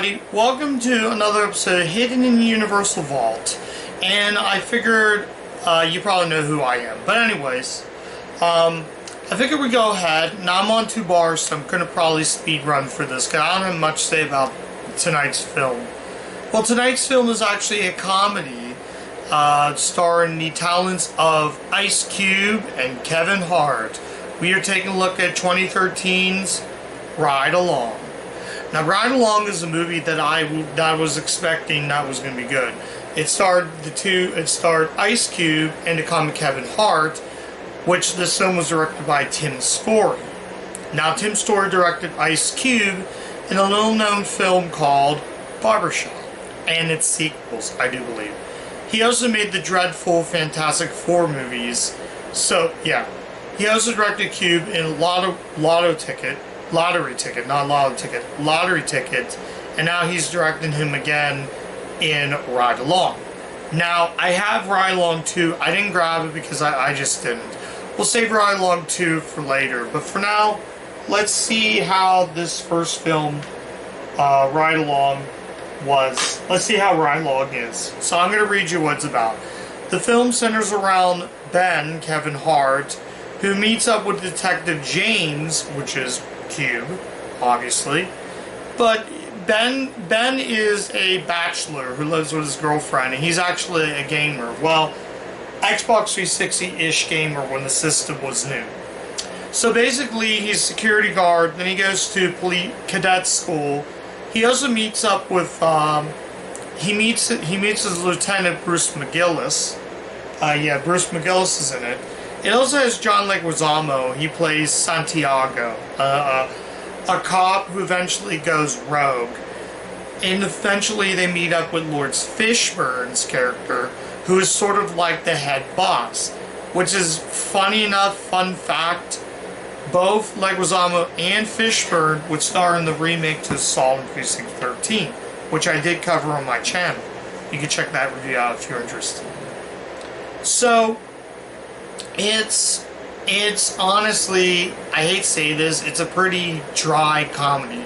everybody, welcome to another episode of Hidden in the Universal Vault. And I figured, you probably know who I am, but anyways, I figured we'd go ahead. Now I'm on 2 bars, so I'm going to probably speed run for this, because I don't have much to say about tonight's film. Well, tonight's film is actually a comedy, starring the talents of Ice Cube and Kevin Hart. We are taking a look at 2013's Ride Along. Now, Ride Along is a movie that I was expecting that was going to be good. It starred Ice Cube and the comic Kevin Hart, which this film was directed by Tim Story. Now, Tim Story directed Ice Cube in a little-known film called Barbershop, and its sequels, I do believe. He also made the dreadful Fantastic Four movies. So, yeah. He also directed Cube in Lottery Ticket, and now he's directing him again in Ride Along. Now, I have Ride Along 2. I didn't grab it because I just didn't. We'll save Ride Along 2 for later, but for now, let's see how this first film, Ride Along, was. Let's see how Ride Along is. So I'm going to read you what it's about. The film centers around Ben, Kevin Hart, who meets up with Detective James, which is Cube, obviously. But Ben is a bachelor who lives with his girlfriend, and he's actually a gamer. Well, Xbox 360-ish gamer when the system was new. So basically, he's a security guard, then he goes to cadet school. He also meets up with, he meets his lieutenant, Bruce McGillis. Bruce McGillis is in it. It also has John Leguizamo. He plays Santiago, a cop who eventually goes rogue. And eventually they meet up with Lawrence Fishburne's character, who is sort of like the head boss. Which is funny enough, fun fact, both Leguizamo and Fishburne would star in the remake to Assault on Precinct 13, which I did cover on my channel. You can check that review out if you're interested. So, it's honestly, I hate to say this, it's a pretty dry comedy.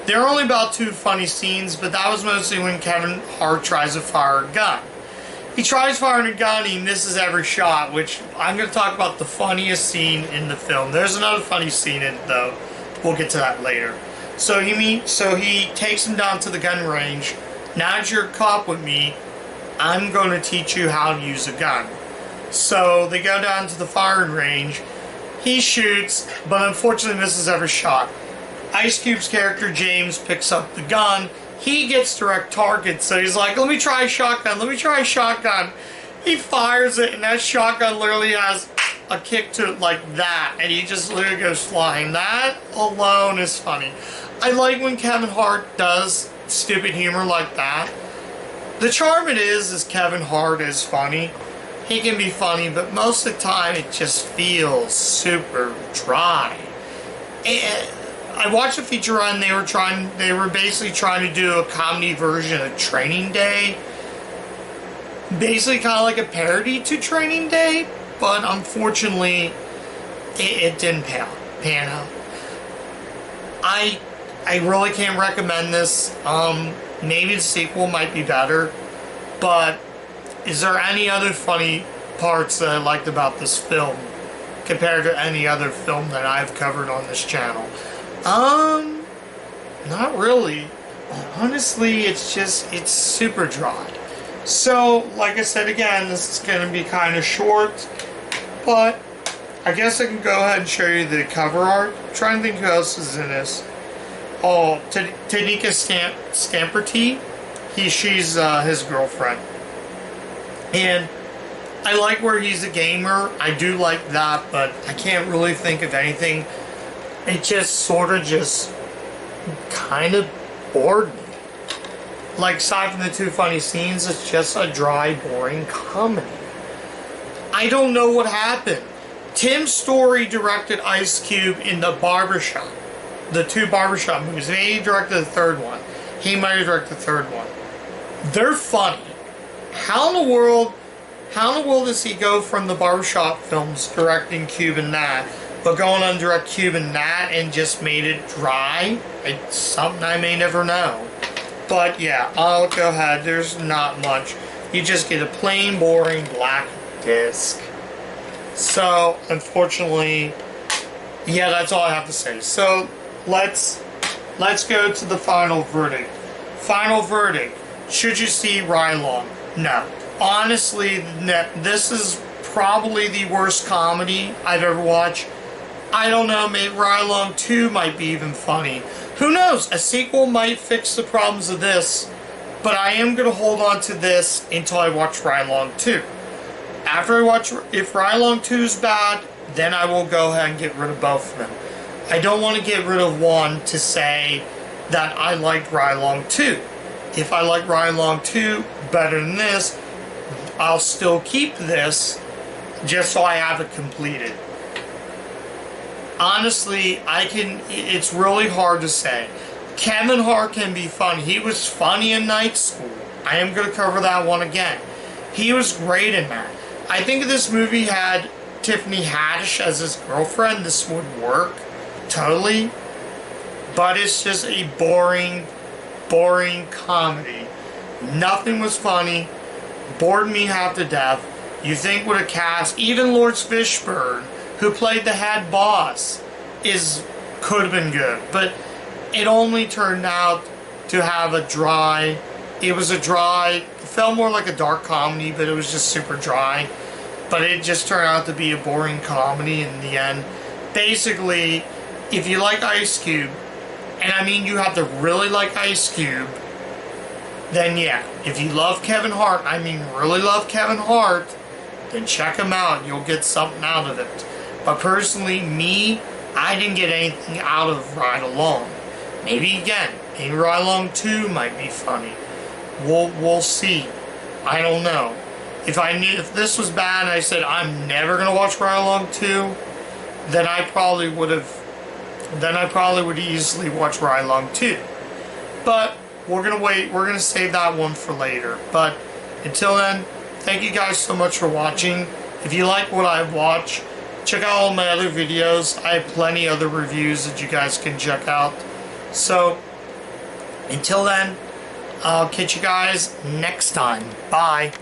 There are only about 2 funny scenes, but that was mostly when Kevin Hart tries to fire a gun. He tries firing a gun, he misses every shot, which I'm going to talk about the funniest scene in the film. There's another funny scene in it, though. We'll get to that later. So he takes him down to the gun range. Now that you're a cop with me, I'm going to teach you how to use a gun. So they go down to the firing range. He shoots, but unfortunately misses every shot. Ice Cube's character, James, picks up the gun. He gets direct target, so he's like, let me try a shotgun. He fires it, and that shotgun literally has a kick to it like that, and he just literally goes flying. That alone is funny. I like when Kevin Hart does stupid humor like that. The charm it is Kevin Hart is funny. He can be funny, but most of the time it just feels super dry. And I watched a feature run. They were basically trying to do a comedy version of Training Day. Basically kind of like a parody to Training Day, but unfortunately it didn't pan out. I really can't recommend this. Maybe the sequel might be better, but is there any other funny parts that I liked about this film compared to any other film that I've covered on this channel? Not really. Honestly, it's super dry. So, like I said again, this is going to be kind of short, but I guess I can go ahead and show you the cover art. I'm trying to think who else is in this. Oh, Tanika Stamperty. She's his girlfriend. And I like where he's a gamer. I do like that, but I can't really think of anything. It just sort of just kind of bored me. Like, aside from the 2 funny scenes, it's just a dry, boring comedy. I don't know what happened. Tim Story directed Ice Cube in the Barbershop. The 2 Barbershop movies. Maybe he directed the 3rd one. He might have directed the 3rd one. They're funny. How in the world does he go from the Barbershop films directing Cube and that, but going on direct Cube and that and just made it dry? It's something I may never know. But yeah, I'll go ahead. There's not much. You just get a plain, boring black disc. So, unfortunately, yeah, that's all I have to say. So, let's go to the final verdict. Final verdict. Should you see Rylong? No. Honestly, this is probably the worst comedy I've ever watched. I don't know, maybe Rylong 2 might be even funny. Who knows? A sequel might fix the problems of this, but I am going to hold on to this until I watch Rylong 2. After I watch, if Rylong 2 is bad, then I will go ahead and get rid of both of them. I don't want to get rid of one to say that I liked Rylong 2. If I like Rylong 2 better than this, I'll still keep this just so I have it completed. Honestly, it's really hard to say. Kevin Hart can be funny. He was funny in Night School. I am going to cover that one again. He was great in that. I think if this movie had Tiffany Haddish as his girlfriend, this would work totally. But it's just a boring comedy. Nothing was funny. Bored me half to death. You think with a cast, even Lawrence Fishburne, who played the head boss, could have been good. But it only turned out to have it felt more like a dark comedy, but it was just super dry. But it just turned out to be a boring comedy in the end. Basically, if you like Ice Cube, and I mean you have to really like Ice Cube, then yeah. If you love Kevin Hart, really love Kevin Hart, then check him out. You'll get something out of it. But personally, I didn't get anything out of Ride Along. Maybe Ride Along 2 might be funny. We'll see. I don't know. If this was bad and I said I'm never gonna watch Ride Along 2, then I probably would easily watch Ride Along 2. But we're gonna wait. We're gonna save that one for later. But until then, thank you guys so much for watching. If you like what I've watched, check out all my other videos. I have plenty other reviews that you guys can check out. So, until then, I'll catch you guys next time. Bye.